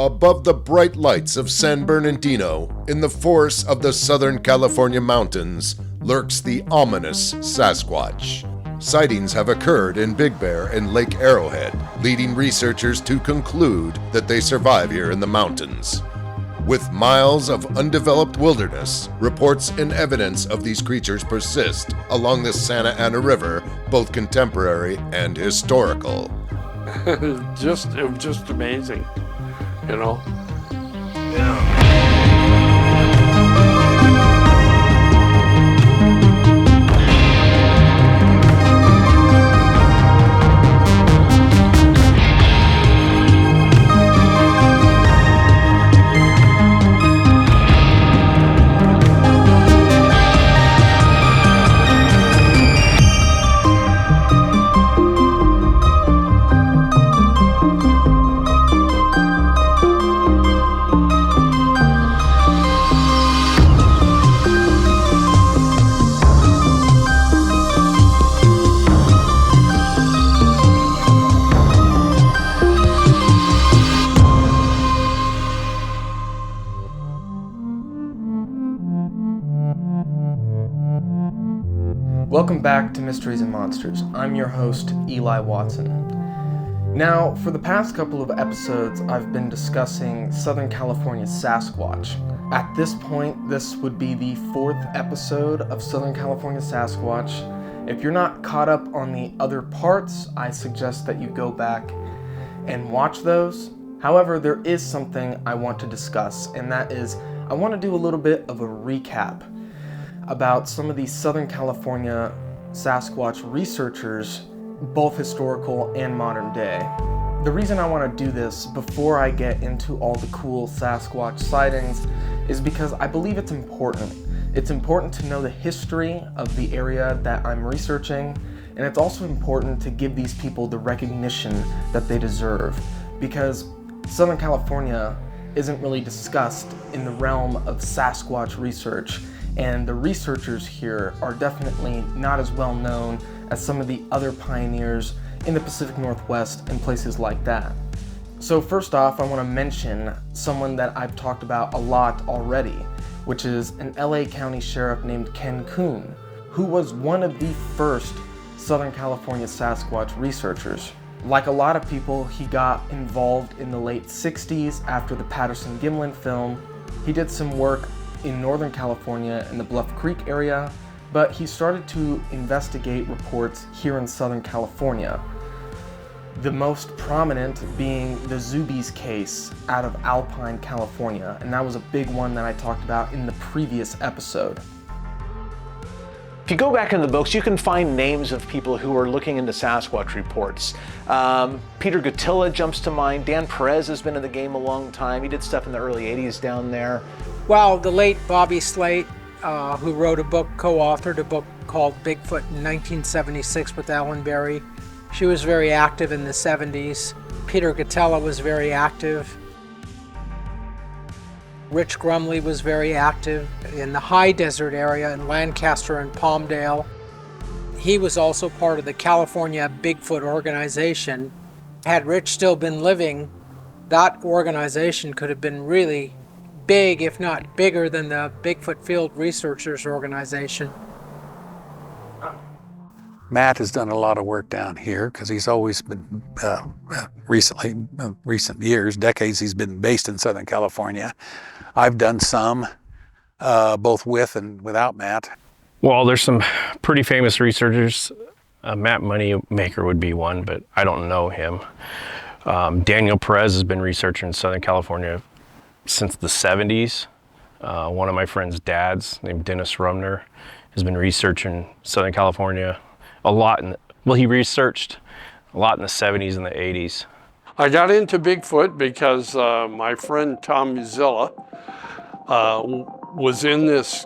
Above the bright lights of San Bernardino, in the forests of the Southern California mountains, lurks the ominous Sasquatch. Sightings have occurred in Big Bear and Lake Arrowhead, leading researchers to conclude that they survive here in the mountains. With miles of undeveloped wilderness, reports and evidence of these creatures persist along the Santa Ana River, both contemporary and historical. It was just amazing, you know? Yeah. Welcome back to Mysteries and Monsters. I'm your host, Eli Watson. Now, for the past couple of episodes, I've been discussing Southern California Sasquatch. At this point, this would be the fourth episode of Southern California Sasquatch. If you're not caught up on the other parts, I suggest that you go back and watch those. However, there is something I want to discuss, and that is I want to do a little bit of a recap about some of these Southern California Sasquatch researchers, both historical and modern day. The reason I want to do this before I get into all the cool Sasquatch sightings is because I believe it's important. It's important to know the history of the area that I'm researching, and it's also important to give these people the recognition that they deserve, because Southern California isn't really discussed in the realm of Sasquatch research, and the researchers here are definitely not as well known as some of the other pioneers in the Pacific Northwest and places like that. So first off, I want to mention someone that I've talked about a lot already, which is an LA County Sheriff named Ken Kuhn, who was one of the first Southern California Sasquatch researchers. Like a lot of people, he got involved in the late 60s after the Patterson-Gimlin film. He did some work in Northern California in the Bluff Creek area, but he started to investigate reports here in Southern California. The most prominent being the Zubies case out of Alpine, California, and that was a big one that I talked about in the previous episode. If you go back in the books, you can find names of people who are looking into Sasquatch reports. Peter Gattila jumps to mind. Dan Perez has been in the game a long time. He did stuff in the early 80s down there. Well, the late Bobby Slate, who wrote a book, co-authored a book called Bigfoot in 1976 with Ellen Berry. She was very active in the 70s. Peter Gattila was very active. Rich Grumley was very active in the high desert area in Lancaster and Palmdale. He was also part of the California Bigfoot organization. Had Rich still been living, that organization could have been really big, if not bigger than the Bigfoot Field Researchers Organization. Matt has done a lot of work down here because he's always been, recent years, decades, he's been based in Southern California. I've done some, both with and without Matt. Well, there's some pretty famous researchers. Matt Moneymaker would be one, but I don't know him. Daniel Perez has been researching in Southern California since the 70s. One of my friend's dads, named Dennis Rumner, has been researching Southern California a lot. He researched a lot in the 70s and the 80s. I got into Bigfoot because my friend Tom Muzilla was in this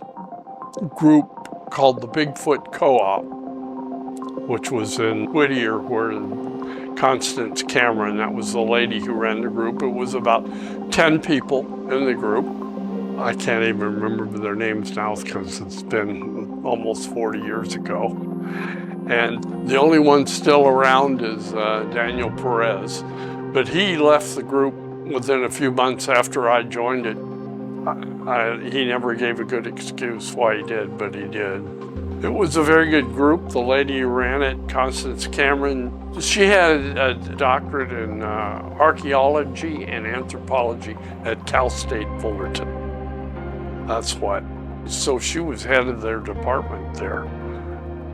group called the Bigfoot Co-op, which was in Whittier, where Constance Cameron, that was the lady who ran the group. It was about 10 people in the group. I can't even remember their names now because it's been almost 40 years ago. And the only one still around is Daniel Perez. But he left the group Within a few months after I joined it, he never gave a good excuse why he did, but he did. It was a very good group. The lady who ran it, Constance Cameron, she had a doctorate in archaeology and anthropology at Cal State Fullerton. That's what. So she was head of their department there.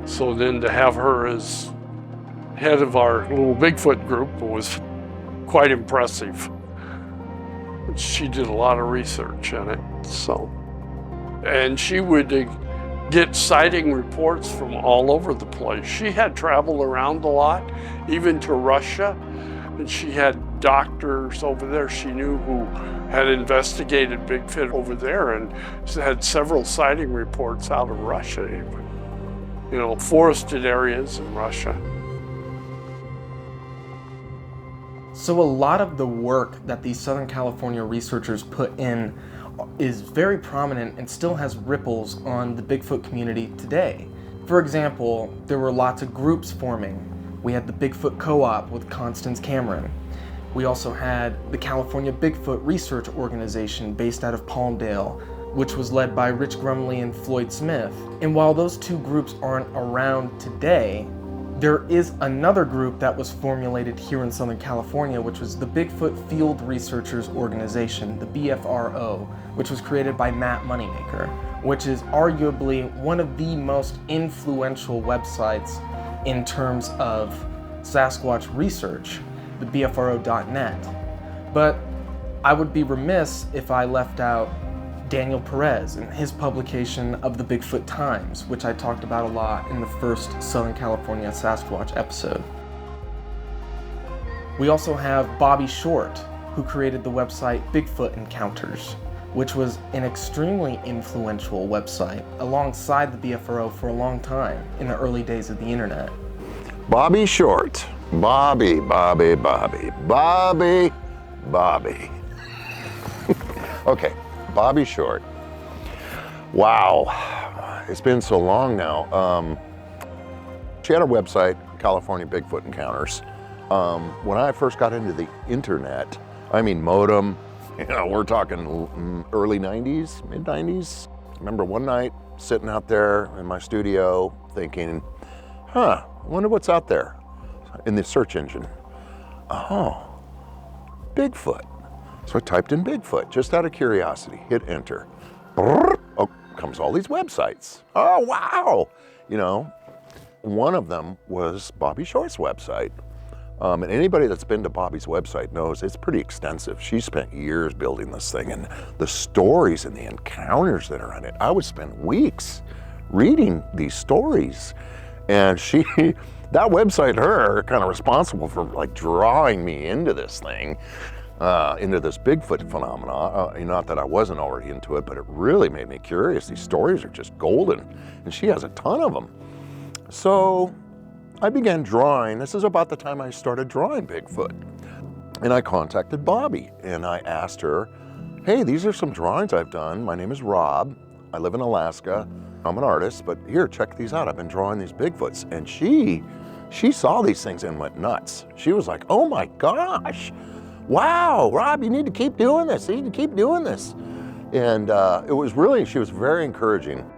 So then to have her as head of our little Bigfoot group was quite impressive. She did a lot of research in it, and she would get sighting reports from all over the place. She had traveled around a lot, even to Russia, and she had doctors over there she knew who had investigated Bigfoot over there and had several sighting reports out of Russia even. You know, forested areas in Russia. So a lot of the work that these Southern California researchers put in is very prominent and still has ripples on the Bigfoot community today. For example, there were lots of groups forming. We had the Bigfoot Co-op with Constance Cameron. We also had the California Bigfoot Research Organization based out of Palmdale, which was led by Rich Grumley and Floyd Smith. And while those two groups aren't around today, there is another group that was formulated here in Southern California, which was the Bigfoot Field Researchers Organization, the BFRO, which was created by Matt Moneymaker, which is arguably one of the most influential websites in terms of Sasquatch research, the BFRO.net. But I would be remiss if I left out Daniel Perez and his publication of the Bigfoot Times, which I talked about a lot in the first Southern California Sasquatch episode. We also have Bobby Short, who created the website Bigfoot Encounters, which was an extremely influential website alongside the BFRO for a long time in the early days of the internet. Bobby Short. Bobby. Okay, Bobby Short. Wow, it's been so long now. She had a website, California Bigfoot Encounters. When I first got into the internet, I mean modem, you know, we're talking early 90s, mid 90s. I remember one night sitting out there in my studio thinking, I wonder what's out there in the search engine. Oh, Bigfoot. So I typed in Bigfoot, just out of curiosity, hit enter. Oh, comes all these websites. Oh, wow. You know, one of them was Bobby Short's website. And anybody that's been to Bobby's website knows it's pretty extensive. She spent years building this thing, and the stories and the encounters that are on it, I would spend weeks reading these stories. And that website, her, kind of responsible for like drawing me into this thing. Into this Bigfoot phenomena. Not that I wasn't already into it, but it really made me curious. These stories are just golden, and she has a ton of them. So I began drawing. This is about the time I started drawing Bigfoot. And I contacted Bobby, and I asked her, hey, these are some drawings I've done. My name is Rob. I live in Alaska. I'm an artist, but here, check these out. I've been drawing these Bigfoots. And she saw these things and went nuts. She was like, oh my gosh. Wow, Rob, you need to keep doing this. You need to keep doing this. And she was very encouraging.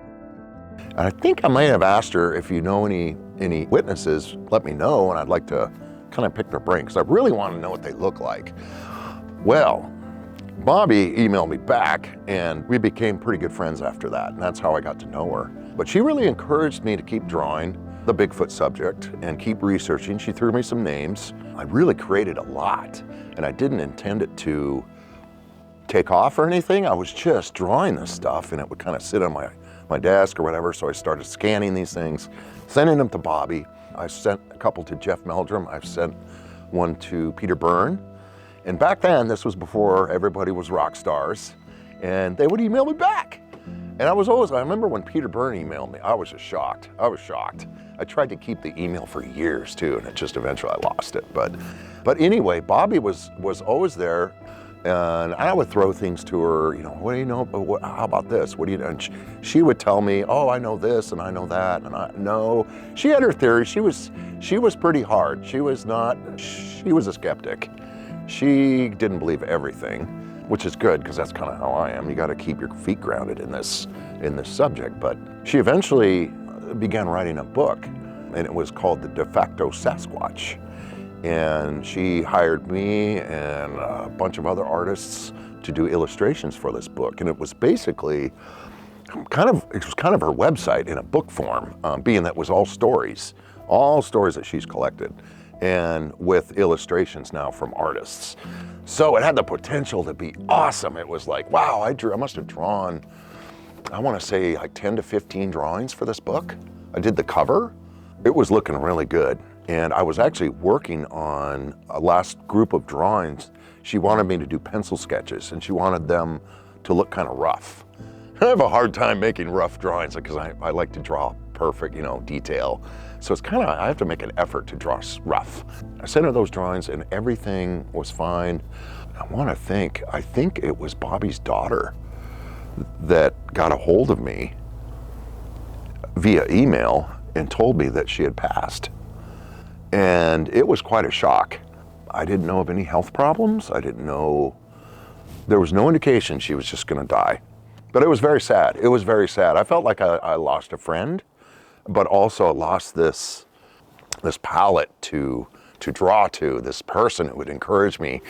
And I think I might have asked her, if you know any witnesses, let me know, and I'd like to kind of pick their brain, because I really want to know what they look like. Well, Bobby emailed me back, and we became pretty good friends after that, and that's how I got to know her. But she really encouraged me to keep drawing the Bigfoot subject and keep researching. She threw me some names. I really created a lot, and I didn't intend it to take off or anything. I was just drawing this stuff, and it would kind of sit on my desk or whatever, so I started scanning these things, sending them to Bobby. I sent a couple to Jeff Meldrum. I've sent one to Peter Byrne. And back then, this was before everybody was rock stars, and they would email me back. And I remember when Peter Byrne emailed me, I was just shocked. I was shocked. I tried to keep the email for years too, and it just eventually I lost it. But anyway, Bobby was always there, and I would throw things to her, you know, what do you know, how about this? What do you know? And she would tell me, oh, I know this and I know that, and she had her theory. She was pretty hard. She was a skeptic. She didn't believe everything, which is good because that's kind of how I am. You got to keep your feet grounded in this subject. But she eventually began writing a book, and it was called The De Facto Sasquatch. And she hired me and a bunch of other artists to do illustrations for this book. And it was basically kind of her website in a book form, being that it was all stories that she's collected, and with illustrations now from artists. So it had the potential to be awesome. It was like, wow, I must have drawn, I want to say like 10 to 15 drawings for this book. I did the cover. It was looking really good. And I was actually working on a last group of drawings. She wanted me to do pencil sketches, and she wanted them to look kind of rough. I have a hard time making rough drawings because I like to draw perfect, detail. So it's kind of, I have to make an effort to draw rough. I sent her those drawings and everything was fine. I think it was Bobby's daughter that got a hold of me via email and told me that she had passed. And it was quite a shock. I didn't know of any health problems. There was no indication she was just gonna die. But it was very sad. It was very sad. I felt like I lost a friend, but also lost this palette to draw to, this person who would encourage me.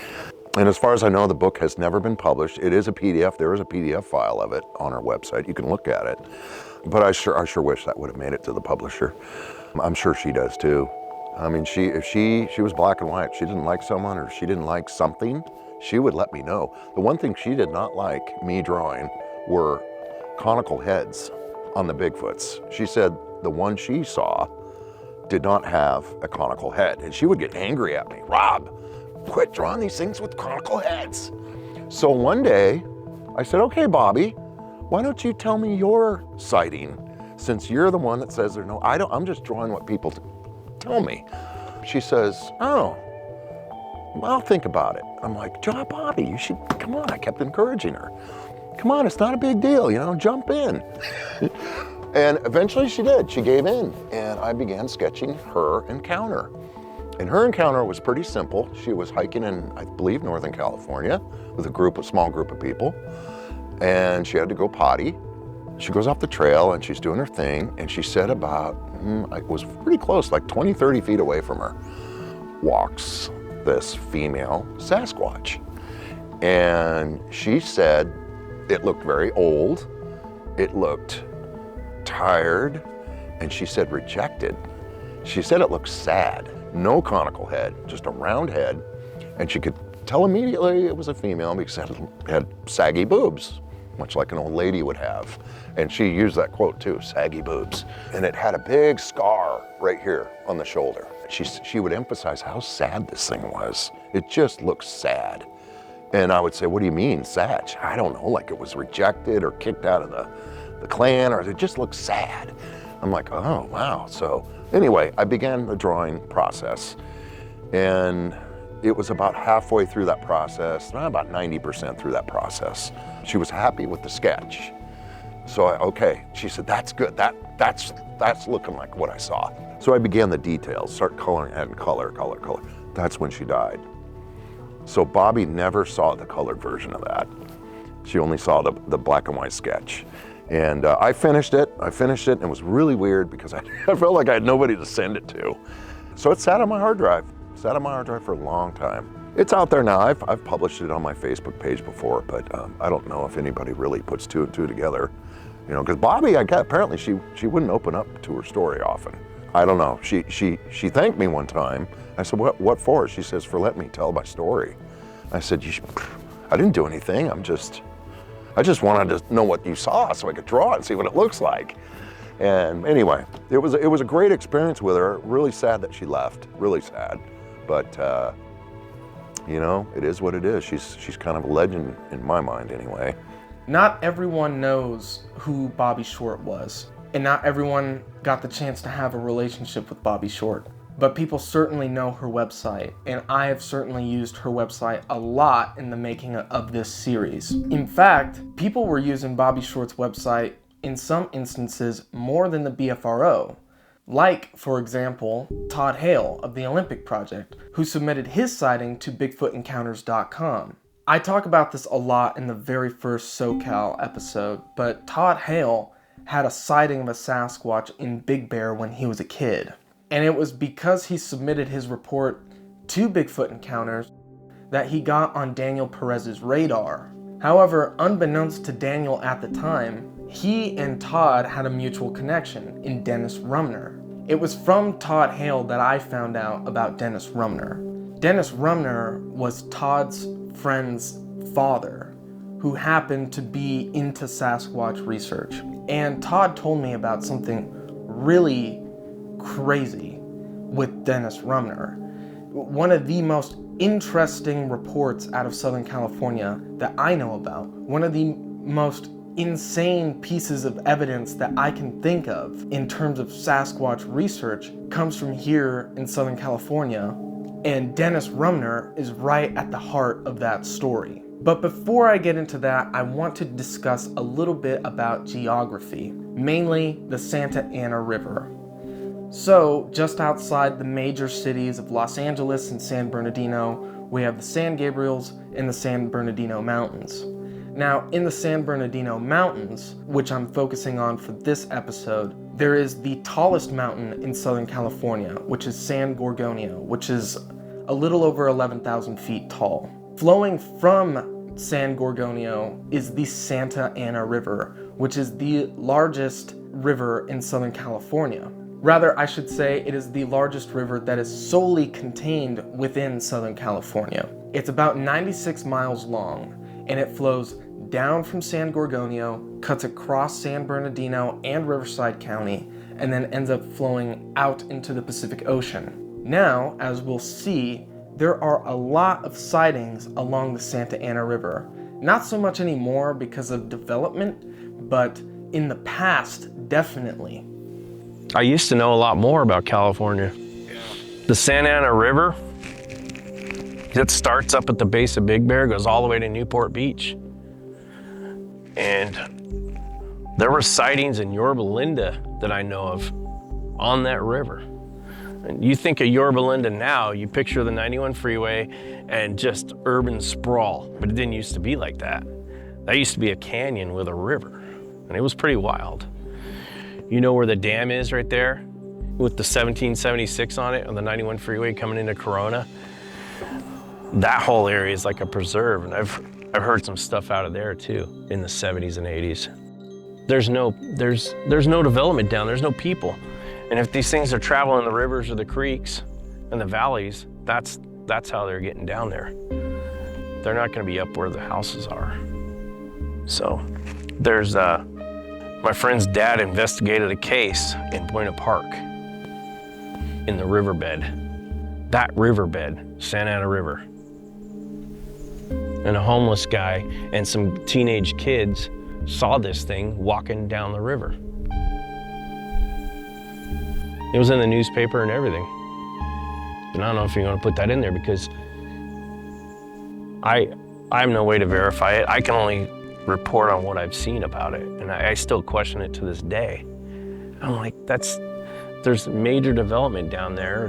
And as far as I know, the book has never been published. It is a PDF. There is a PDF file of it on our website. You can look at it. But I sure wish that would have made it to the publisher. I'm sure she does too. I mean, if she was black and white. She didn't like someone or she didn't like something, she would let me know. The one thing she did not like me drawing were conical heads on the Bigfoots. She said the one she saw did not have a conical head, and she would get angry at me. Rob, quit drawing these things with conical heads. So one day I said, okay, Bobby, why don't you tell me your sighting, since you're the one that says there's no, I'm just drawing what people tell me. She says, oh, well, I'll think about it. I'm like, Bobby, you should, come on. I kept encouraging her. Come on, it's not a big deal, jump in. And eventually she did. She gave in, and I began sketching her encounter. And her encounter was pretty simple. She was hiking in, I believe, Northern California with a small group of people, and she had to go potty. She goes off the trail and she's doing her thing, and she said about, it was pretty close, like 20, 30 feet away from her, walks this female Sasquatch. And she said it looked very old, it looked tired, and she said rejected. She said it looked sad. No conical head, just a round head, and she could tell immediately it was a female because it had saggy boobs, much like an old lady would have. And she used that quote too, saggy boobs. And it had a big scar right here on the shoulder. She would emphasize how sad this thing was. It just looked sad. And I would say, what do you mean, sad? I don't know, like it was rejected or kicked out of the clan, or it just looked sad. I'm like, oh, wow. So anyway, I began the drawing process, and it was about halfway through that process, about 90% through that process. She was happy with the sketch. So okay, she said, that's good, that's looking like what I saw. So I began the details, start coloring, adding color. That's when she died. So Bobby never saw the colored version of that. She only saw the black and white sketch. And I finished it, and it was really weird because I felt like I had nobody to send it to. So it sat on my hard drive. For a long time. It's out there now. I've published it on my Facebook page before, but I don't know if anybody really puts two and two together. Because Bobby, apparently she wouldn't open up to her story often. I don't know. She thanked me one time. I said, what for? She says, for letting me tell my story. I said, I didn't do anything. I just wanted to know what you saw so I could draw it and see what it looks like. And anyway, it was a great experience with her. Really sad that she left. Really sad. But it is what it is. She's kind of a legend in my mind anyway. Not everyone knows who Bobby Short was, and not everyone got the chance to have a relationship with Bobby Short. But people certainly know her website, and I have certainly used her website a lot in the making of this series. In fact, people were using Bobby Short's website in some instances more than the BFRO. Like, for example, Todd Hale of the Olympic Project, who submitted his sighting to BigfootEncounters.com. I talk about this a lot in the very first SoCal episode, but Todd Hale had a sighting of a Sasquatch in Big Bear when he was a kid. And it was because he submitted his report to Bigfoot Encounters that he got on Daniel Perez's radar. However, unbeknownst to Daniel at the time, he and Todd had a mutual connection in Dennis Rumner. It was from Todd Hale that I found out about Dennis Rumner. Dennis Rumner was Todd's friend's father, who happened to be into Sasquatch research. And Todd told me about something really crazy with Dennis Rumner. One of the most interesting reports out of Southern California that I know about. One of the most insane pieces of evidence that I can think of in terms of Sasquatch research comes from here in Southern California, and Dennis Rumner is right at the heart of that story. But before I get into that, I want to discuss a little bit about geography, mainly the Santa Ana River. So, just outside the major cities of Los Angeles and San Bernardino, we have the San Gabriels and the San Bernardino Mountains. Now, in the San Bernardino Mountains, which I'm focusing on for this episode, there is the tallest mountain in Southern California, which is San Gorgonio, which is a little over 11,000 feet tall. Flowing from San Gorgonio is the Santa Ana River, which is the largest river in Southern California. Rather, I should say it is the largest river that is solely contained within Southern California. It's about 96 miles long, and it flows down from San Gorgonio, cuts across San Bernardino and Riverside County, and then ends up flowing out into the Pacific Ocean. Now, as we'll see, there are a lot of sightings along the Santa Ana River. Not so much anymore because of development, but in the past, definitely. I used to know a lot more about California. The Santa Ana River, it starts up at the base of Big Bear, goes all the way to Newport Beach. And there were sightings in Yorba Linda that I know of on that river. And you think of Yorba Linda now, you picture the 91 freeway and just urban sprawl, but it didn't used to be like that. That used to be a canyon with a river, and it was pretty wild. You know where the dam is right there with the 1776 on it on the 91 freeway coming into Corona? That whole area is like a preserve, and I've heard some stuff out of there too in the 70s and 80s. There's no development down, there's no people. And if these things are traveling the rivers or the creeks and the valleys, that's how they're getting down there. They're not gonna be up where the houses are. So there's my friend's dad investigated a case in Buena Park in the riverbed. That riverbed, Santa Ana River. And a homeless guy and some teenage kids saw this thing walking down the river. It was in the newspaper and everything. And I don't know if you want to put that in there because I have no way to verify it. I can only report on what I've seen about it, and I still question it to this day. I'm like, there's major development down there,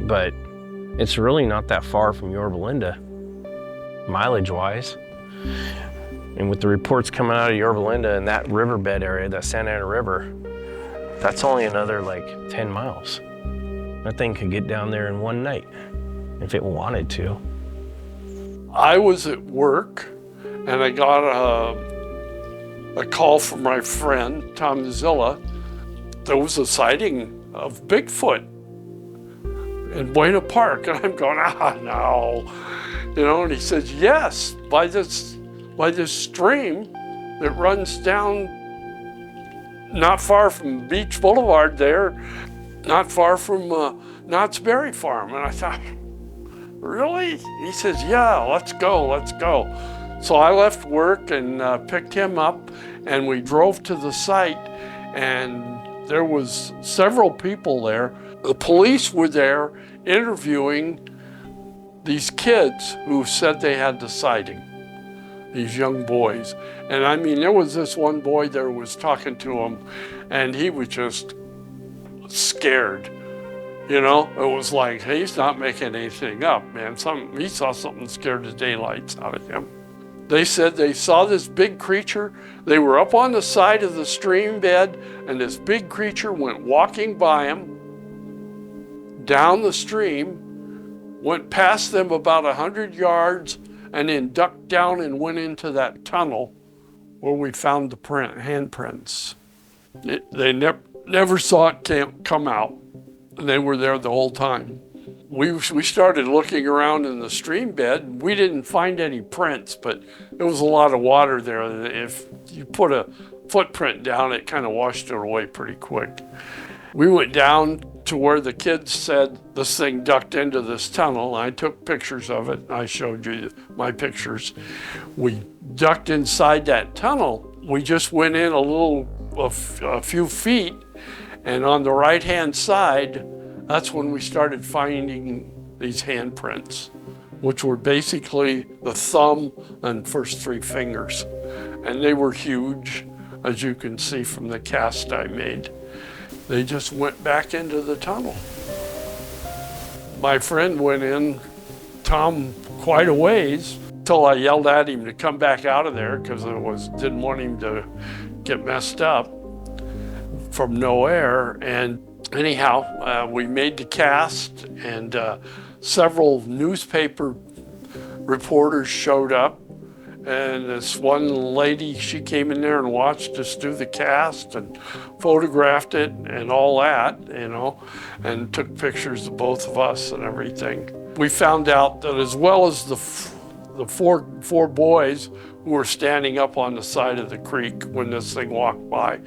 but it's really not that far from Yorba Linda, mileage-wise. And with the reports coming out of Yorba Linda and that riverbed area, that Santa Ana River, that's only another like 10 miles. That thing could get down there in one night if it wanted to. I was at work and I got a call from my friend, Tom Zilla. There was a sighting of Bigfoot in Buena Park. And I'm going, no. You know, and he says, yes, by this stream that runs down not far from Beach Boulevard there, not far from Knott's Berry Farm. And I thought, really? He says, yeah, let's go. So I left work and picked him up, and we drove to the site, and there was several people there. The police were there interviewing these kids who said they had the sighting, these young boys. And I mean, there was this one boy there who was talking to him, and he was just scared. You know, it was like, hey, he's not making anything up, man. He saw something that scared the daylights out of him. They said they saw this big creature. They were up on the side of the stream bed, and this big creature went walking by them down the stream, went past them about 100 yards, and then ducked down and went into that tunnel where we found the handprints. They never saw it come out, and they were there the whole time. We started looking around in the stream bed. We didn't find any prints, but there was a lot of water there. If you put a footprint down, it kind of washed it away pretty quick. We went down to where the kids said this thing ducked into this tunnel. I took pictures of it. I showed you my pictures. We ducked inside that tunnel. We just went in a few feet, and on the right-hand side, that's when we started finding these handprints, which were basically the thumb and first 3 fingers. And they were huge, as you can see from the cast I made. They just went back into the tunnel. My friend went in, Tom, quite a ways, till I yelled at him to come back out of there because I didn't want him to get messed up from no air. And anyhow, we made the cast, and several newspaper reporters showed up. And this one lady, she came in there and watched us do the cast and photographed it and all that, you know, and took pictures of both of us and everything. We found out that as well as the four boys who were standing up on the side of the creek when this thing walked by,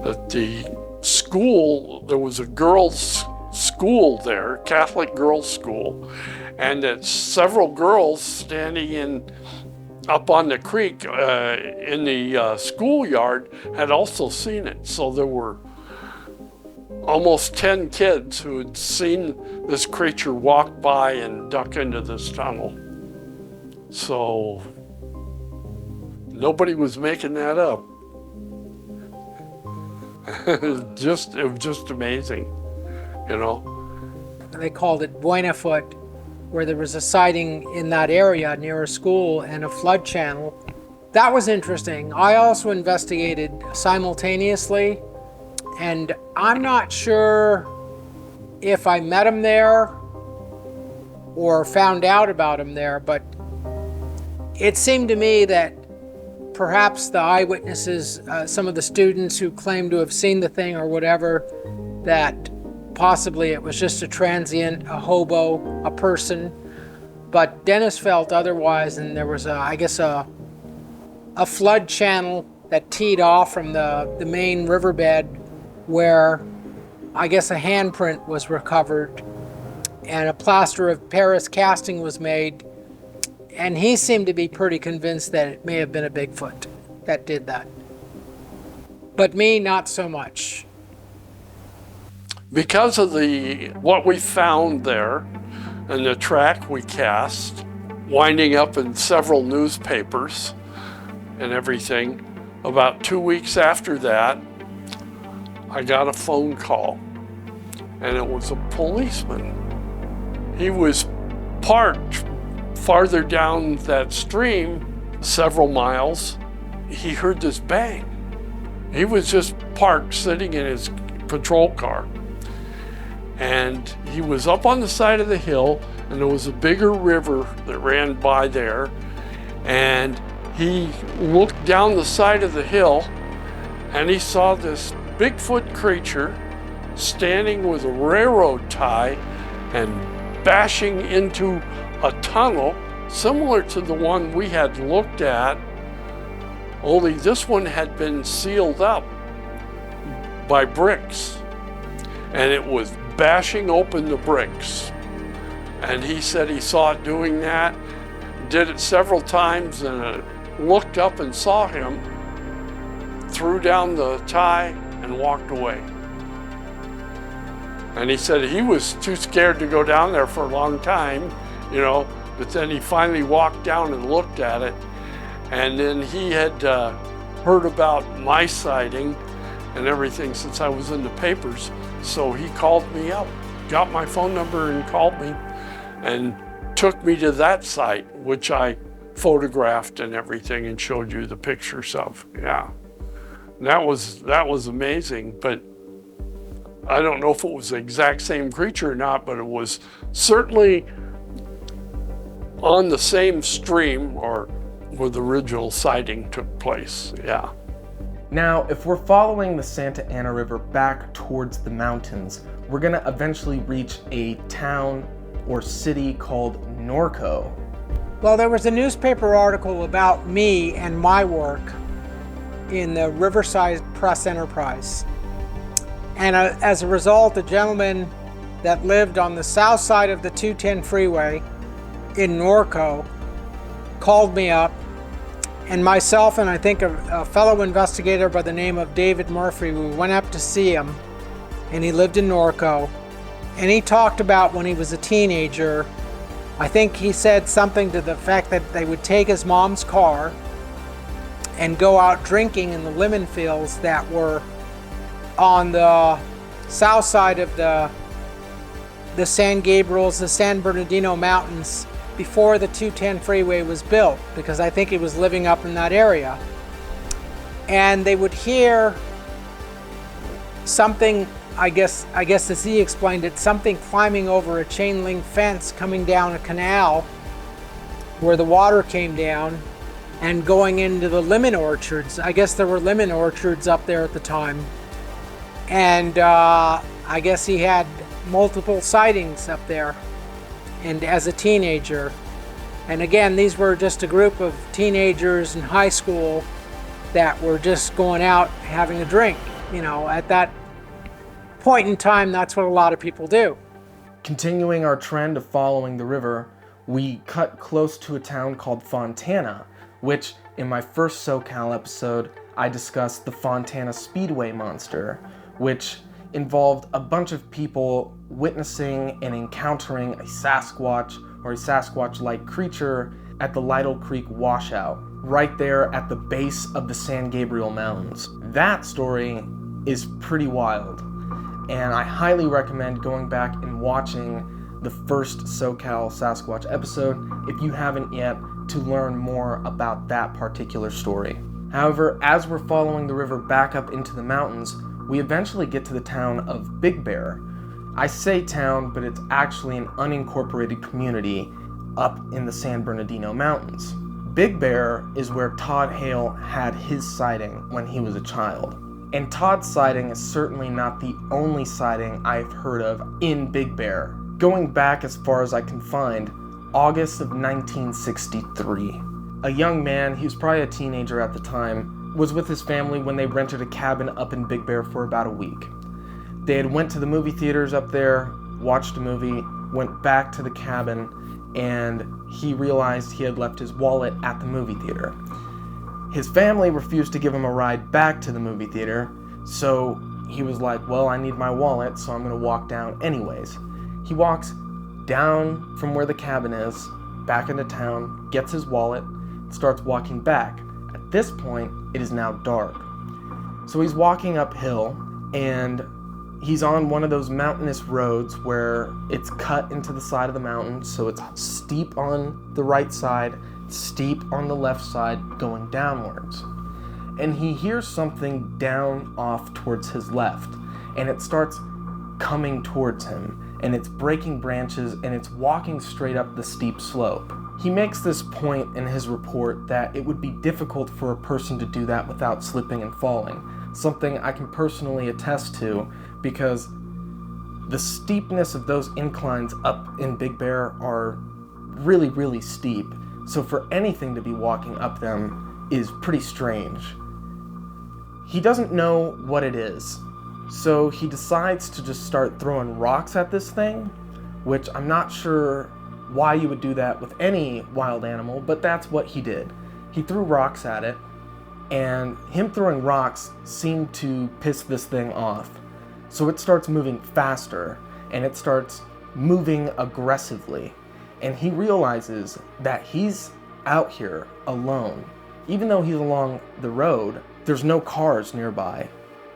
that the school, there was a girls' school there, Catholic girls' school, and that several girls standing up on the creek in the schoolyard had also seen it. So there were almost 10 kids who had seen this creature walk by and duck into this tunnel. So nobody was making that up. It was just amazing, you know. They called it Buenafoot, where there was a sighting in that area near a school and a flood channel. That was interesting. I also investigated simultaneously, and I'm not sure if I met him there or found out about him there, but it seemed to me that perhaps the eyewitnesses, some of the students who claimed to have seen the thing or whatever, that possibly it was just a transient, a hobo, a person. But Dennis felt otherwise, and there was, I guess, a flood channel that teed off from the main riverbed where I guess a handprint was recovered and a plaster of Paris casting was made. And he seemed to be pretty convinced that it may have been a Bigfoot that did that. But me, not so much. Because of what we found there and the track we cast, winding up in several newspapers and everything, about 2 weeks after that, I got a phone call, and it was a policeman. He was parked farther down that stream, several miles. He heard this bang. He was just parked, sitting in his patrol car. And he was up on the side of the hill, and there was a bigger river that ran by there. And he looked down the side of the hill, and he saw this Bigfoot creature standing with a railroad tie and bashing into a tunnel similar to the one we had looked at, only this one had been sealed up by bricks, and it was bashing open the bricks. And he said he saw it doing that, did it several times, and it looked up and saw him, threw down the tie and walked away. And he said he was too scared to go down there for a long time, you know, but then he finally walked down and looked at it. And then he had heard about my sighting and everything since I was in the papers. So he called me up, got my phone number and called me and took me to that site, which I photographed and everything and showed you the pictures of. Yeah, that was amazing, but I don't know if it was the exact same creature or not, but it was certainly on the same stream or where the original sighting took place. Yeah. Now, if we're following the Santa Ana River back towards the mountains, we're gonna eventually reach a town or city called Norco. Well, there was a newspaper article about me and my work in the Riverside Press Enterprise. And as a result, a gentleman that lived on the south side of the 210 freeway in Norco called me up, and myself and I think a fellow investigator by the name of David Murphy, we went up to see him, and he lived in Norco. And he talked about when he was a teenager, I think he said something to the fact that they would take his mom's car and go out drinking in the lemon fields that were on the south side of the San Gabriel's, the San Bernardino mountains before the 210 freeway was built, because I think he was living up in that area. And they would hear something, I guess as he explained it, something climbing over a chain link fence coming down a canal where the water came down and going into the lemon orchards. I guess there were lemon orchards up there at the time. And I guess he had multiple sightings up there and as a teenager. And again, these were just a group of teenagers in high school that were just going out having a drink. You know, at that point in time, that's what a lot of people do. Continuing our trend of following the river, we cut close to a town called Fontana, which in my first SoCal episode, I discussed the Fontana Speedway monster, which involved a bunch of people witnessing and encountering a Sasquatch or a Sasquatch-like creature at the Lytle Creek washout, right there at the base of the San Gabriel Mountains. That story is pretty wild, and I highly recommend going back and watching the first SoCal Sasquatch episode if you haven't yet, to learn more about that particular story. However, as we're following the river back up into the mountains, we eventually get to the town of Big Bear. I say town, but it's actually an unincorporated community up in the San Bernardino Mountains. Big Bear is where Todd Hale had his sighting when he was a child. And Todd's sighting is certainly not the only sighting I've heard of in Big Bear. Going back as far as I can find, August of 1963. A young man, he was probably a teenager at the time, was with his family when they rented a cabin up in Big Bear for about a week. They had went to the movie theaters up there, watched a movie, went back to the cabin, and he realized he had left his wallet at the movie theater. His family refused to give him a ride back to the movie theater, so he was like, well, I need my wallet, so I'm gonna walk down anyways. He walks down from where the cabin is, back into town, gets his wallet, starts walking back. At this point, it is now dark. So he's walking uphill, and he's on one of those mountainous roads where it's cut into the side of the mountain, so it's steep on the right side, steep on the left side, going downwards. And he hears something down off towards his left, and it starts coming towards him, and it's breaking branches, and it's walking straight up the steep slope. He makes this point in his report that it would be difficult for a person to do that without slipping and falling, something I can personally attest to because the steepness of those inclines up in Big Bear are really, really steep. So for anything to be walking up them is pretty strange. He doesn't know what it is, so he decides to just start throwing rocks at this thing, which I'm not sure why you would do that with any wild animal, but that's what he did. He threw rocks at it, and him throwing rocks seemed to piss this thing off. So it starts moving faster, and it starts moving aggressively, and he realizes that he's out here alone. Even though he's along the road, there's no cars nearby.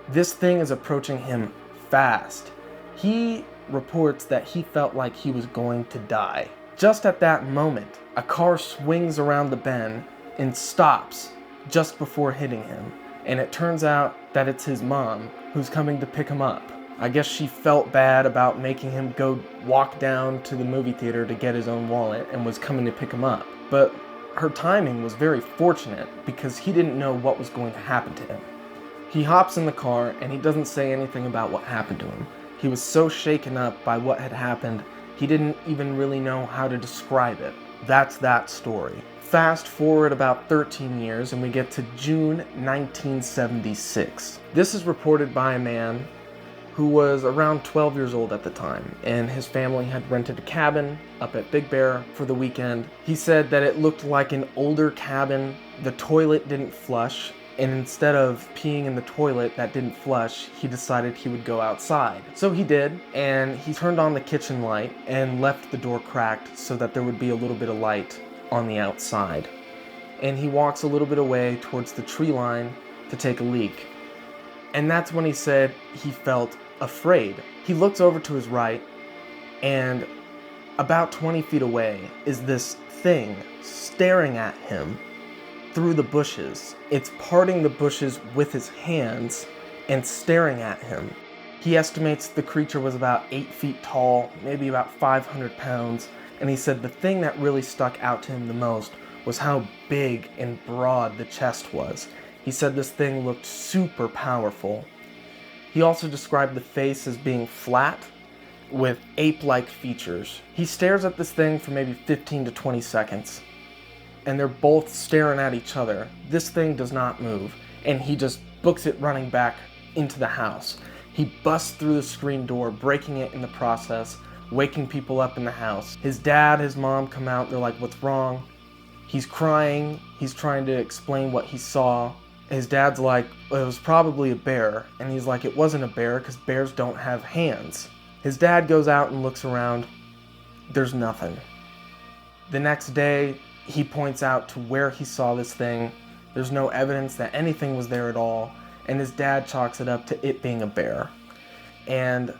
This thing is approaching him fast, He reports that he felt like he was going to die. Just at that moment, a car swings around the bend and stops just before hitting him. And it turns out that it's his mom who's coming to pick him up. I guess she felt bad about making him go walk down to the movie theater to get his own wallet and was coming to pick him up. But her timing was very fortunate because he didn't know what was going to happen to him. He hops in the car and he doesn't say anything about what happened to him. He was so shaken up by what had happened, he didn't even really know how to describe it. That's that story. Fast forward about 13 years and we get to June 1976. This is reported by a man who was around 12 years old at the time, and his family had rented a cabin up at Big Bear for the weekend. He said that it looked like an older cabin. The toilet didn't flush, and instead of peeing in the toilet that didn't flush, he decided he would go outside. So he did, and he turned on the kitchen light and left the door cracked so that there would be a little bit of light on the outside. And he walks a little bit away towards the tree line to take a leak. And that's when he said he felt afraid. He looks over to his right, and about 20 feet away is this thing staring at him through the bushes. It's parting the bushes with his hands and staring at him. He estimates the creature was about 8 feet tall, maybe about 500 pounds, and he said the thing that really stuck out to him the most was how big and broad the chest was. He said this thing looked super powerful. He also described the face as being flat with ape-like features. He stares at this thing for maybe 15 to 20 seconds, and they're both staring at each other. This thing does not move, and he just books it running back into the house. He busts through the screen door, breaking it in the process, waking people up in the house. His dad, his mom come out, they're like, "What's wrong?" He's crying, he's trying to explain what he saw. His dad's like, "Well, it was probably a bear," and he's like, "It wasn't a bear because bears don't have hands." His dad goes out and looks around. There's nothing. The next day, he points out to where he saw this thing. There's no evidence that anything was there at all, and his dad chalks it up to it being a bear. And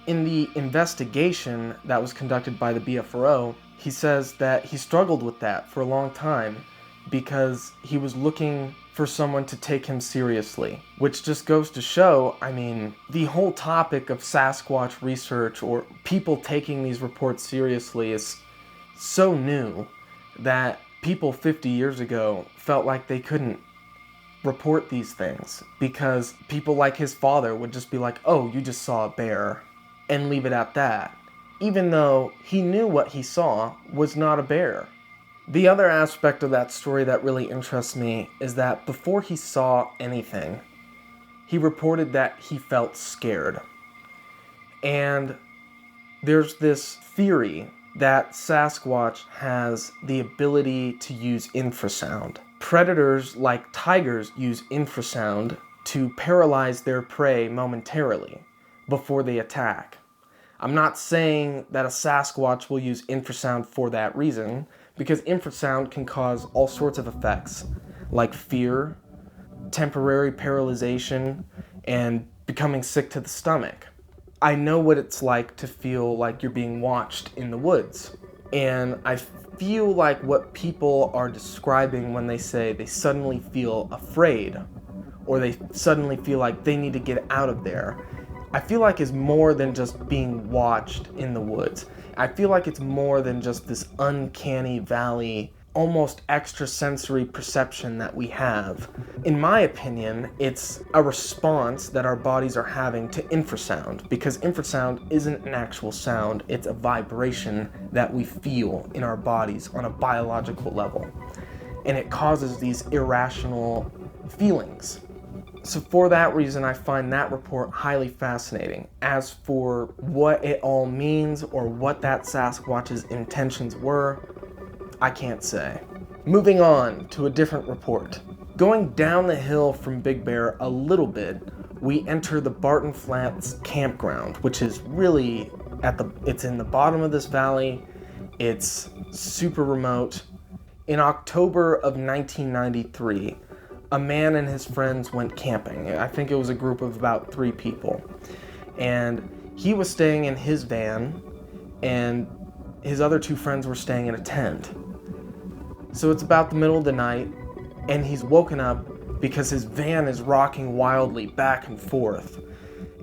in the investigation that was conducted by the BFRO, he says that he struggled with that for a long time because he was looking for someone to take him seriously, which just goes to show, I mean, the whole topic of Sasquatch research or people taking these reports seriously is so new that people 50 years ago felt like they couldn't report these things because people like his father would just be like, "Oh, you just saw a bear," and leave it at that, even though he knew what he saw was not a bear. The other aspect of that story that really interests me is that before he saw anything, he reported that he felt scared. And there's this theory that Sasquatch has the ability to use infrasound. Predators like tigers use infrasound to paralyze their prey momentarily before they attack. I'm not saying that a Sasquatch will use infrasound for that reason, because infrasound can cause all sorts of effects, like fear, temporary paralyzation, and becoming sick to the stomach. I know what it's like to feel like you're being watched in the woods, and I feel like what people are describing when they say they suddenly feel afraid, or they suddenly feel like they need to get out of there, I feel like is more than just being watched in the woods. I feel like it's more than just this uncanny valley, almost extrasensory perception that we have. In my opinion, it's a response that our bodies are having to infrasound, because infrasound isn't an actual sound, it's a vibration that we feel in our bodies on a biological level. And it causes these irrational feelings. So for that reason, I find that report highly fascinating. As for what it all means or what that Sasquatch's intentions were, I can't say. Moving on to a different report. Going down the hill from Big Bear a little bit, we enter the Barton Flats campground, which is really it's in the bottom of this valley. It's super remote. In October of 1993, a man and his friends went camping. I think it was a group of about 3 people. And He was staying in his van, and his other two friends were staying in a tent. So it's about the middle of the night, and he's woken up because his van is rocking wildly back and forth.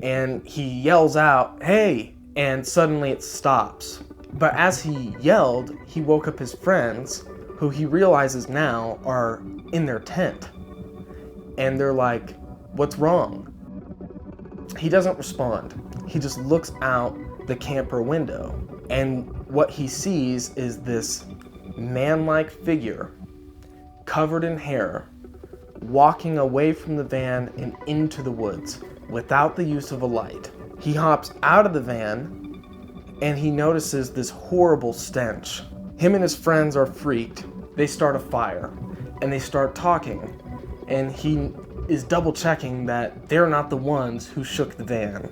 And he yells out, "Hey!" And suddenly it stops. But as he yelled, he woke up his friends, who he realizes now are in their tent. And they're like, "What's wrong?" He doesn't respond. He just looks out the camper window. And what he sees is this man-like figure, covered in hair, walking away from the van and into the woods without the use of a light. He hops out of the van and he notices this horrible stench. Him and his friends are freaked. They start a fire and they start talking, and he is double checking that they're not the ones who shook the van.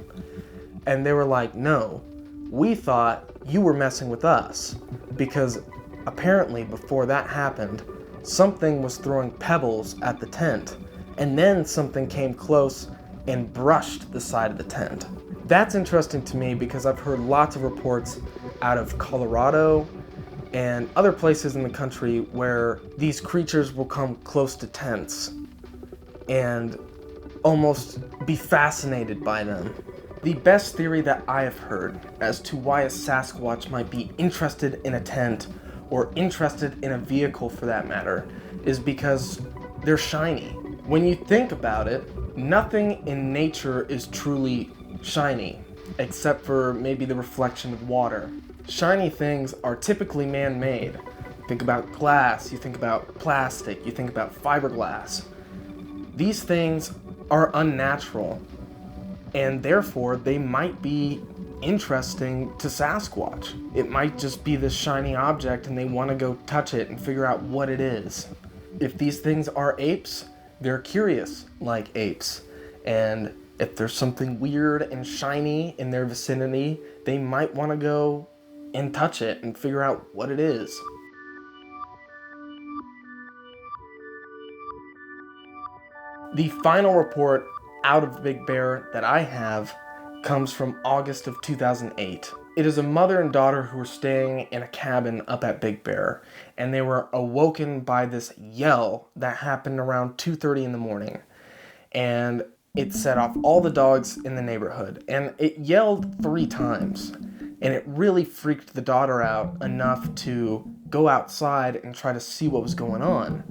And they were like, "No, we thought you were messing with us," because apparently before that happened, something was throwing pebbles at the tent, and then something came close and brushed the side of the tent. That's interesting to me because I've heard lots of reports out of Colorado and other places in the country where these creatures will come close to tents and almost be fascinated by them. The best theory that I have heard as to why a Sasquatch might be interested in a tent, or interested in a vehicle for that matter, is because they're shiny. When you think about it, nothing in nature is truly shiny, except for maybe the reflection of water. Shiny things are typically man-made. Think about glass, you think about plastic, you think about fiberglass. These things are unnatural, and therefore they might be interesting to Sasquatch. It might just be this shiny object and they want to go touch it and figure out what it is. If these things are apes, they're curious like apes. And if there's something weird and shiny in their vicinity, they might want to go and touch it and figure out what it is. The final report out of Big Bear that I have comes from August of 2008. It is a mother and daughter who were staying in a cabin up at Big Bear, and they were awoken by this yell that happened around 2:30 in the morning. And it set off all the dogs in the neighborhood, and it yelled 3 times. And it really freaked the daughter out enough to go outside and try to see what was going on.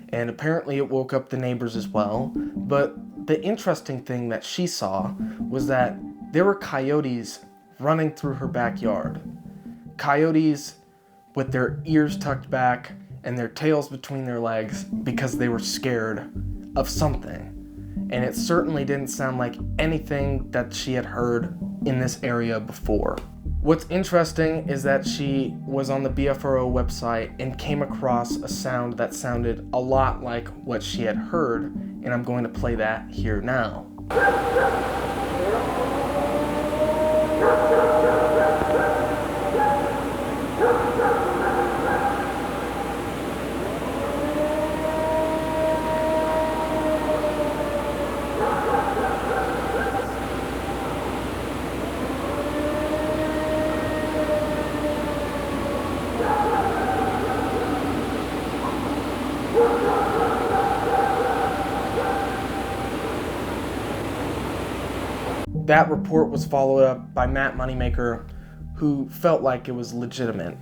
And apparently it woke up the neighbors as well. But the interesting thing that she saw was that there were coyotes running through her backyard. Coyotes with their ears tucked back and their tails between their legs because they were scared of something. And it certainly didn't sound like anything that she had heard in this area before. What's interesting is that she was on the BFRO website and came across a sound that sounded a lot like what she had heard, and I'm going to play that here now. That report was followed up by Matt Moneymaker, who felt like it was legitimate.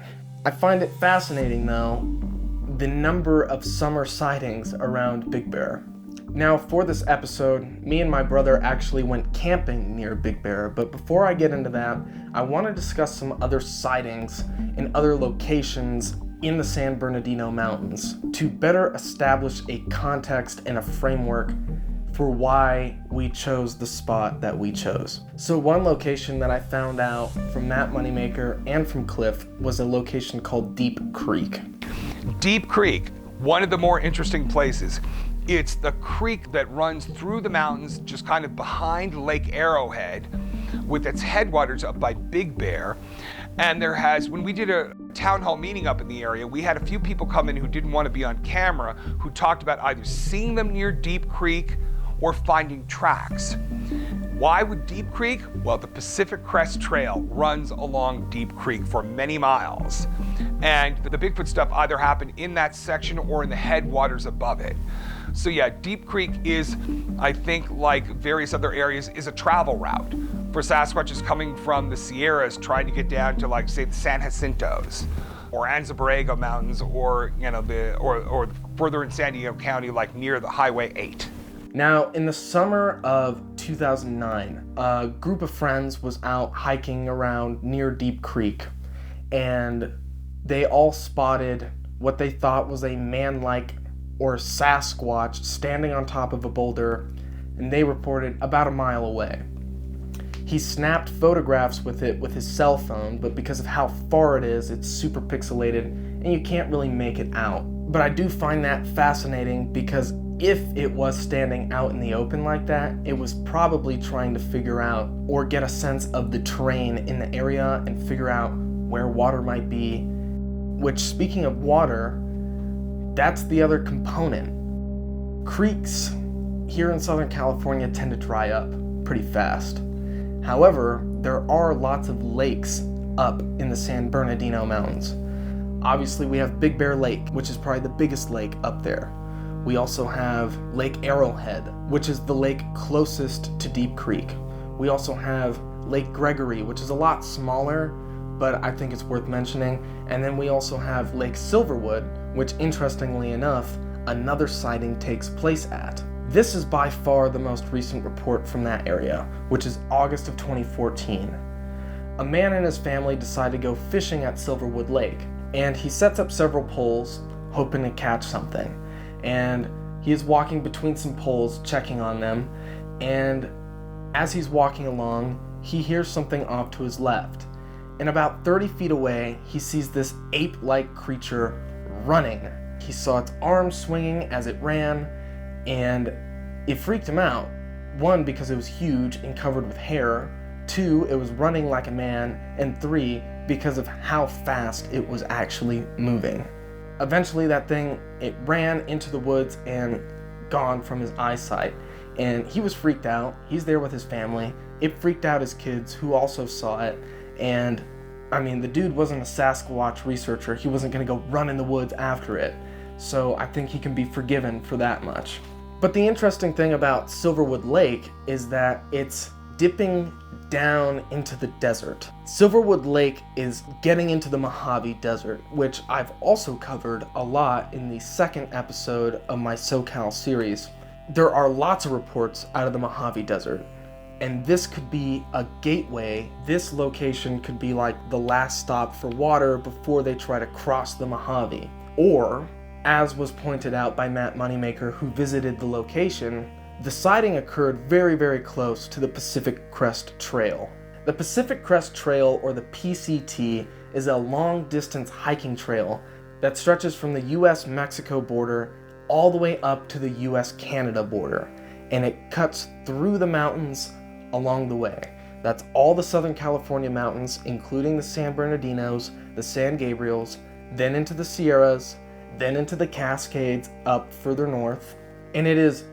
I find it fascinating, though, the number of summer sightings around Big Bear. Now, for this episode, me and my brother actually went camping near Big Bear, but before I get into that, I want to discuss some other sightings in other locations in the San Bernardino Mountains to better establish a context and a framework for why we chose the spot that we chose. So one location that I found out from Matt Moneymaker and from Cliff was a location called Deep Creek. Deep Creek, one of the more interesting places. It's the creek that runs through the mountains just kind of behind Lake Arrowhead with its headwaters up by Big Bear. And when we did a town hall meeting up in the area, we had a few people come in who didn't want to be on camera, who talked about either seeing them near Deep Creek or finding tracks. Why would Deep Creek? Well, the Pacific Crest Trail runs along Deep Creek for many miles. And the Bigfoot stuff either happened in that section or in the headwaters above it. So yeah, Deep Creek is, I think, like various other areas, is a travel route for Sasquatches coming from the Sierras trying to get down to, like, say, the San Jacintos or Anza Borrego Mountains, or, you know, or further in San Diego County, like near the Highway 8. Now, in the summer of 2009, a group of friends was out hiking around near Deep Creek, and they all spotted what they thought was a man-like or Sasquatch standing on top of a boulder, and they reported about a mile away. He snapped photographs with it with his cell phone, but because of how far it is, it's super pixelated, and you can't really make it out. But I do find that fascinating because if it was standing out in the open like that, it was probably trying to figure out or get a sense of the terrain in the area and figure out where water might be. Which, speaking of water, that's the other component. Creeks here in Southern California tend to dry up pretty fast. However, there are lots of lakes up in the San Bernardino Mountains. Obviously, we have Big Bear Lake, which is probably the biggest lake up there. We also have Lake Arrowhead, which is the lake closest to Deep Creek. We also have Lake Gregory, which is a lot smaller, but I think it's worth mentioning. And then we also have Lake Silverwood, which, interestingly enough, another sighting takes place at. This is by far the most recent report from that area, which is August of 2014. A man and his family decide to go fishing at Silverwood Lake, and he sets up several poles, hoping to catch something. And he is walking between some poles, checking on them, and as he's walking along, he hears something off to his left. And about 30 feet away, he sees this ape-like creature running. He saw its arms swinging as it ran, and it freaked him out. One, because it was huge and covered with hair. Two, it was running like a man. And three, because of how fast it was actually moving. Eventually that thing, it ran into the woods and gone from his eyesight. And he was freaked out. He's there with his family. It freaked out his kids, who also saw it. And I mean, the dude wasn't a Sasquatch researcher. He wasn't gonna go run in the woods after it. So I think he can be forgiven for that much. But the interesting thing about Silverwood Lake is that it's dipping down into the desert. Silverwood Lake is getting into the Mojave Desert, which I've also covered a lot in the second episode of my SoCal series. There are lots of reports out of the Mojave Desert, and this could be a gateway. This location could be like the last stop for water before they try to cross the Mojave. Or, as was pointed out by Matt Moneymaker, who visited the location, the sighting occurred very, very close to the Pacific Crest Trail. The Pacific Crest Trail, or the PCT, is a long-distance hiking trail that stretches from the US-Mexico border all the way up to the US-Canada border, and it cuts through the mountains along the way. That's all the Southern California mountains, including the San Bernardinos, the San Gabriels, then into the Sierras, then into the Cascades up further north. And it is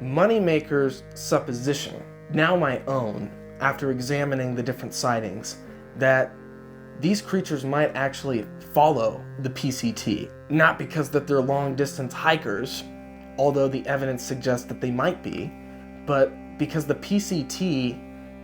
Moneymaker's supposition, now my own, after examining the different sightings, that these creatures might actually follow the PCT. Not because that they're long-distance hikers, although the evidence suggests that they might be, but because the PCT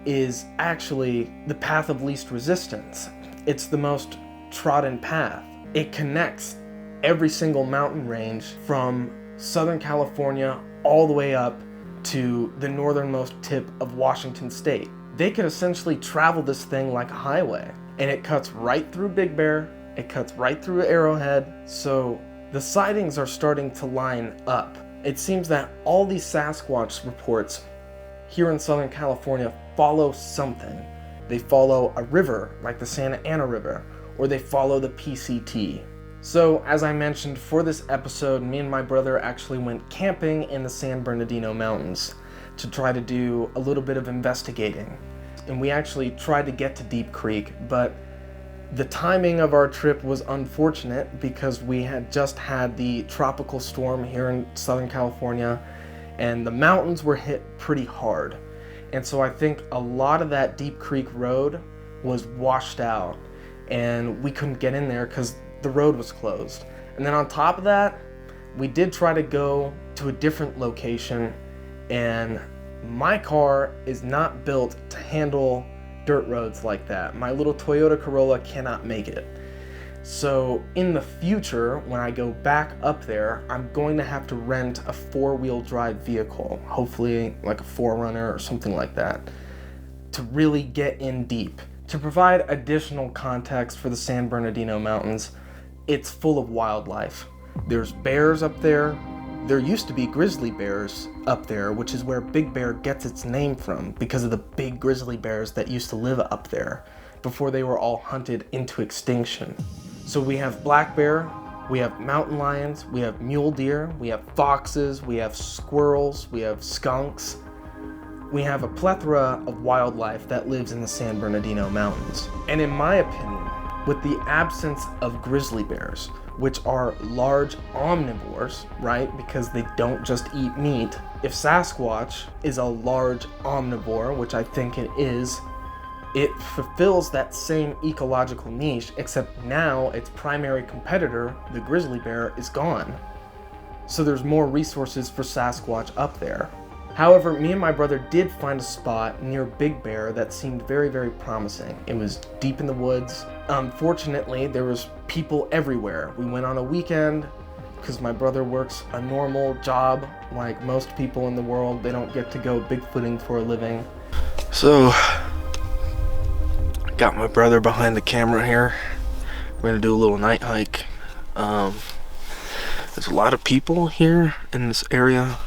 is actually the path of least resistance. It's the most trodden path. It connects every single mountain range from Southern California all the way up to the northernmost tip of Washington State. They could essentially travel this thing like a highway, and it cuts right through Big Bear, it cuts right through Arrowhead, so the sightings are starting to line up. It seems that all these Sasquatch reports here in Southern California follow something. They follow a river, like the Santa Ana River, or they follow the PCT. So, as I mentioned, for this episode, me and my brother actually went camping in the San Bernardino Mountains to try to do a little bit of investigating. And we actually tried to get to Deep Creek, but the timing of our trip was unfortunate because we had just had the tropical storm here in Southern California, and the mountains were hit pretty hard. And so I think a lot of that Deep Creek Road was washed out, and we couldn't get in there because the road was closed. And then on top of that, we did try to go to a different location, and my car is not built to handle dirt roads like that. My little Toyota Corolla cannot make it. So in the future, when I go back up there, I'm going to have to rent a 4-wheel drive vehicle, hopefully like a 4Runner or something like that, to really get in deep. To provide additional context for the San Bernardino Mountains, it's full of wildlife. There's bears up there. There used to be grizzly bears up there, which is where Big Bear gets its name from, because of the big grizzly bears that used to live up there before they were all hunted into extinction. So we have black bear, we have mountain lions, we have mule deer, we have foxes, we have squirrels, we have skunks. We have a plethora of wildlife that lives in the San Bernardino Mountains. And in my opinion, with the absence of grizzly bears, which are large omnivores, right? Because they don't just eat meat. If Sasquatch is a large omnivore, which I think it is, it fulfills that same ecological niche, except now its primary competitor, the grizzly bear, is gone. So there's more resources for Sasquatch up there. However, me and my brother did find a spot near Big Bear that seemed very, very promising. It was deep in the woods. Unfortunately, there was people everywhere. We went on a weekend because my brother works a normal job like most people in the world. They don't get to go Bigfooting for a living. So, got my brother behind the camera here. We're gonna do a little night hike. There's a lot of people here in this area,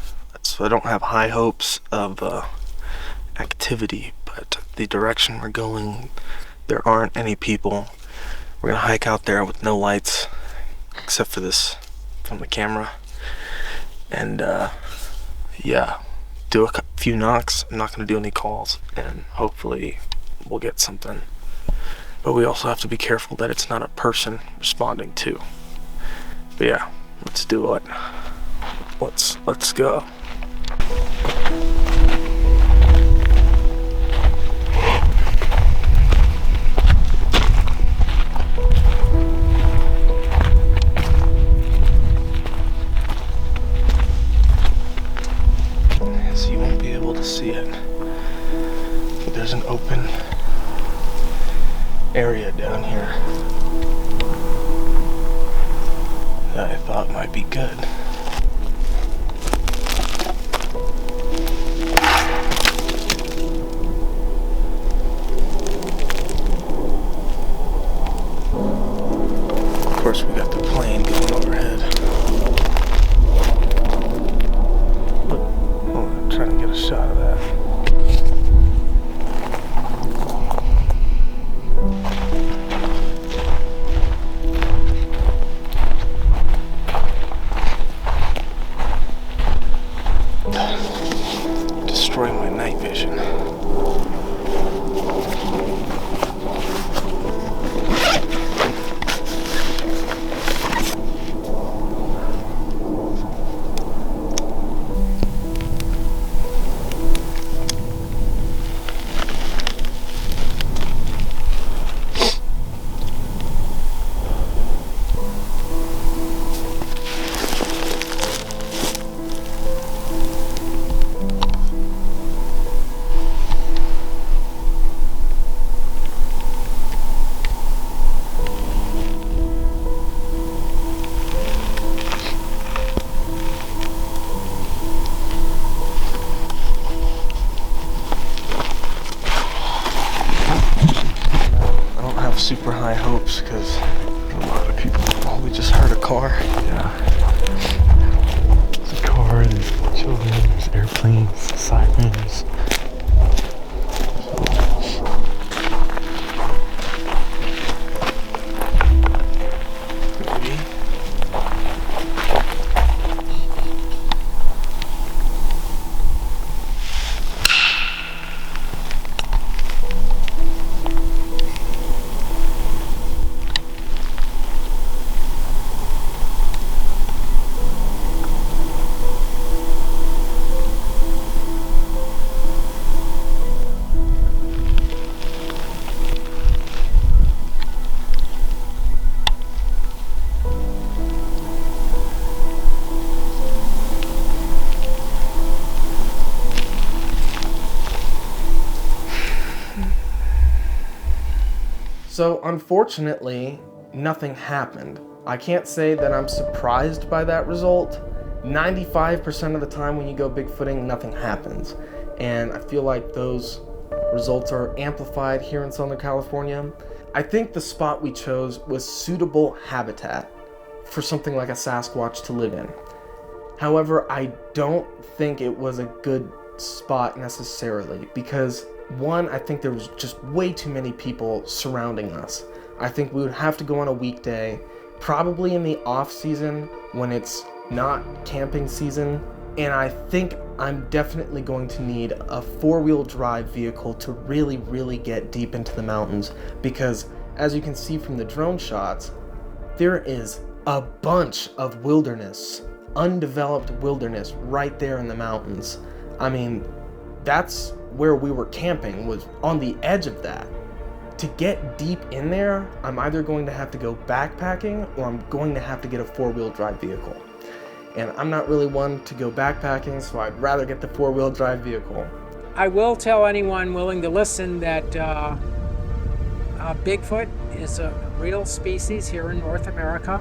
so I don't have high hopes of activity, but the direction we're going, there aren't any people. We're gonna hike out there with no lights except for this from the camera, and yeah, do a few knocks. I'm not gonna do any calls, and hopefully we'll get something. But we also have to be careful that it's not a person responding too. But yeah, let's do it. Let's go. So you won't be able to see it. But there's an open area down here that I thought might be good. Of course, we got the plane going overhead. Oh, I'm trying to get a shot of that. Destroying my night vision. Super high hopes because a lot of people. Oh, we just heard a car. Yeah. There's a car, there's children, there's airplanes, sirens. So unfortunately, nothing happened. I can't say that I'm surprised by that result. 95% of the time when you go Bigfooting, nothing happens. And I feel like those results are amplified here in Southern California. I think the spot we chose was suitable habitat for something like a Sasquatch to live in. However, I don't think it was a good spot necessarily because, one, I think there was just way too many people surrounding us. I think we would have to go on a weekday, probably in the off season when it's not camping season, and I think I'm definitely going to need a four-wheel drive vehicle to really get deep into the mountains because, as you can see from the drone shots, there is a bunch of wilderness, undeveloped wilderness right there in the mountains. I mean, that's where we were camping, was on the edge of that. To get deep in there, I'm either going to have to go backpacking or I'm going to have to get a four-wheel drive vehicle. And I'm not really one to go backpacking, so I'd rather get the four-wheel drive vehicle. I will tell anyone willing to listen that Bigfoot is a real species here in North America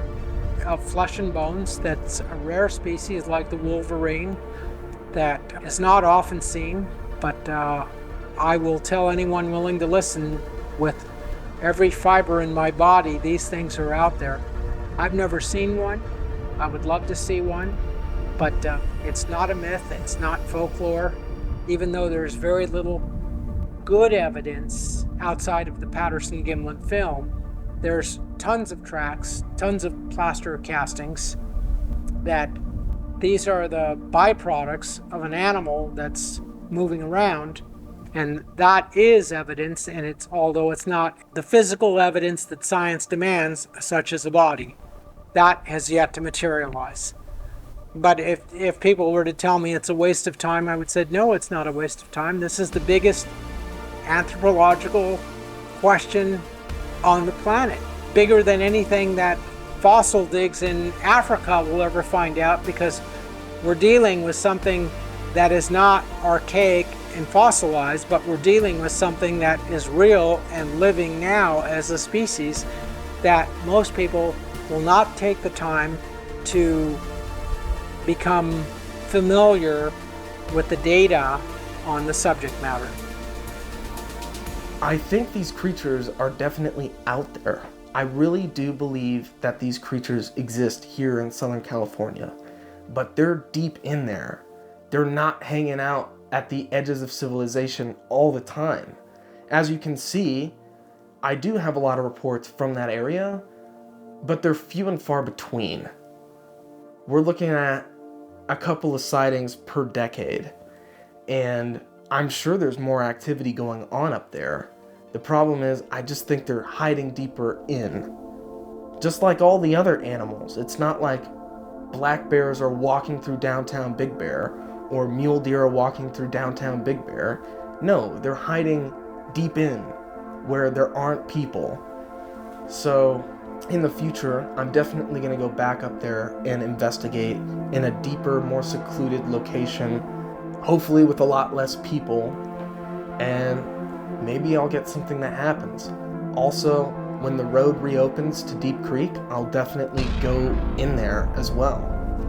of flesh and bones. That's a rare species like the wolverine that is not often seen, but I will tell anyone willing to listen with every fiber in my body, these things are out there. I've never seen one. I would love to see one, but it's not a myth, it's not folklore, even though there's very little good evidence outside of the Patterson-Gimlin film. There's tons of tracks, tons of plaster castings that these are the byproducts of an animal that's moving around, and that is evidence, and it's, although it's not the physical evidence that science demands, such as a body, that has yet to materialize. But if people were to tell me it's a waste of time, I would say, no, it's not a waste of time. This is the biggest anthropological question on the planet, bigger than anything that fossil digs in Africa will ever find out, because we're dealing with something that is not archaic and fossilized, but we're dealing with something that is real and living now as a species that most people will not take the time to become familiar with the data on the subject matter. I think these creatures are definitely out there. I really do believe that these creatures exist here in Southern California, but they're deep in there. They're not hanging out at the edges of civilization all the time. As you can see, I do have a lot of reports from that area, but they're few and far between. We're looking at a couple of sightings per decade, and I'm sure there's more activity going on up there. The problem is, I just think they're hiding deeper in. Just like all the other animals, it's not like black bears are walking through downtown Big Bear, or mule deer are walking through downtown Big Bear. No, they're hiding deep in, where there aren't people. So, in the future, I'm definitely going to go back up there and investigate in a deeper, more secluded location, hopefully with a lot less people, and maybe I'll get something that happens. Also, when the road reopens to Deep Creek, I'll definitely go in there as well.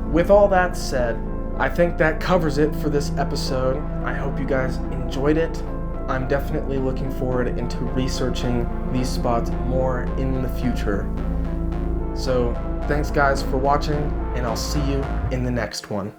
With all that said, I think that covers it for this episode. I hope you guys enjoyed it. I'm definitely looking forward into researching these spots more in the future. So, thanks guys for watching, and I'll see you in the next one.